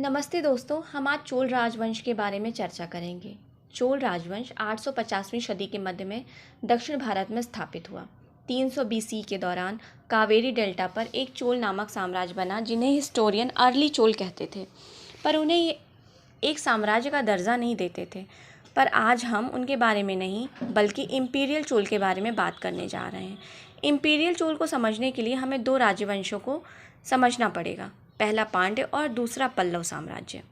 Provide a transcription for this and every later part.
नमस्ते दोस्तों, हम आज चोल राजवंश के बारे में चर्चा करेंगे। चोल राजवंश 850वीं सदी के मध्य में दक्षिण भारत में स्थापित हुआ। 300 बीसी के दौरान कावेरी डेल्टा पर एक चोल नामक साम्राज्य बना, जिन्हें हिस्टोरियन अर्ली चोल कहते थे, पर उन्हें ये एक साम्राज्य का दर्जा नहीं देते थे। पर आज हम उनके बारे में नहीं, बल्कि इम्पीरियल चोल के बारे में बात करने जा रहे हैं। इम्पीरियल चोल को समझने के लिए हमें दो राजवंशों को समझना पड़ेगा, पहला पांड्य और दूसरा पल्लव साम्राज्य।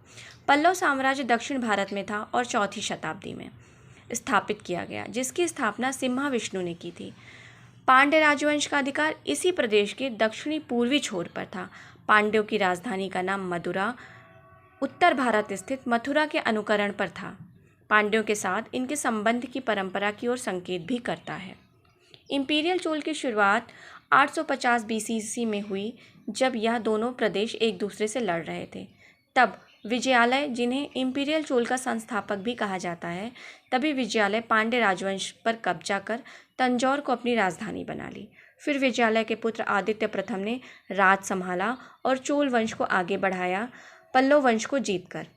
पल्लव साम्राज्य दक्षिण भारत में था और 4वीं शताब्दी में स्थापित किया गया, जिसकी स्थापना सिम्हा-विष्णु ने की थी। पांड्य राजवंश का अधिकार इसी प्रदेश के दक्षिणी पूर्वी छोर पर था। पांड्यों की राजधानी का नाम मदुरा उत्तर भारत स्थित मथुरा के अनुकरण पर था। पांड्यों के साथ इनके संबंध की परंपरा की ओर संकेत भी करता है। इंपीरियल चोल की शुरुआत 850 बीसीसी में हुई, जब यह दोनों प्रदेश एक दूसरे से लड़ रहे थे। तब विजयालय, जिन्हें इंपीरियल चोल का संस्थापक भी कहा जाता है, तभी विजयालय पांड्य राजवंश पर कब्जा कर तंजौर को अपनी राजधानी बना ली। फिर विजयालय के पुत्र आदित्य प्रथम ने राज संभाला और चोल वंश को आगे बढ़ाया, पल्लव वंश को जीतकर।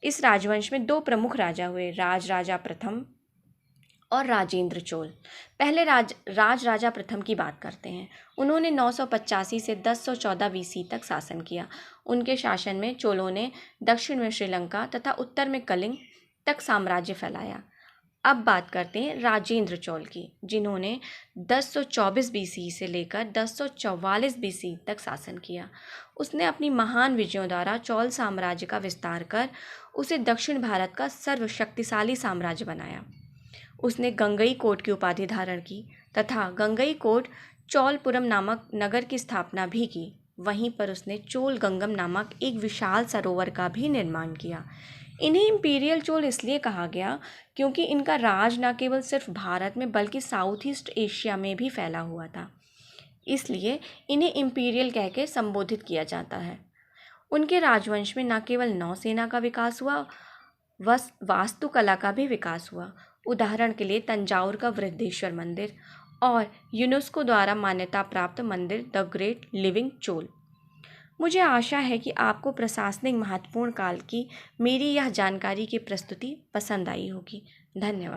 इस राजवंश में दो प्रमुख राजा हुए, राजा प्रथम और राजेंद्र चोल। पहले राजा प्रथम की बात करते हैं। उन्होंने 985 से 1014 बीसी तक शासन किया। उनके शासन में चोलों ने दक्षिण में श्रीलंका तथा उत्तर में कलिंग तक साम्राज्य फैलाया। अब बात करते हैं राजेंद्र चोल की, जिन्होंने 1024 बीसी से लेकर 1044 बीसी तक शासन किया। उसने अपनी महान विजयों द्वारा चोल साम्राज्य का विस्तार कर उसे दक्षिण भारत का सर्वशक्तिशाली साम्राज्य बनाया। उसने गंगईकोट की उपाधि धारण की तथा गंगईकोट चोलपुरम नामक नगर की स्थापना भी की। वहीं पर उसने चोल गंगम नामक एक विशाल सरोवर का भी निर्माण किया। इन्हें इंपीरियल चोल इसलिए कहा गया क्योंकि इनका राज न केवल सिर्फ भारत में बल्कि साउथ ईस्ट एशिया में भी फैला हुआ था, इसलिए इन्हें इंपीरियल कह के संबोधित किया जाता है। उनके राजवंश में न केवल नौसेना का विकास हुआ, वास्तुकला का भी विकास हुआ। उदाहरण के लिए तंजावुर का वृद्धेश्वर मंदिर और यूनेस्को द्वारा मान्यता प्राप्त मंदिर द ग्रेट लिविंग चोल। मुझे आशा है कि आपको प्रशासनिक महत्वपूर्ण काल की मेरी यह जानकारी की प्रस्तुति पसंद आई होगी। धन्यवाद।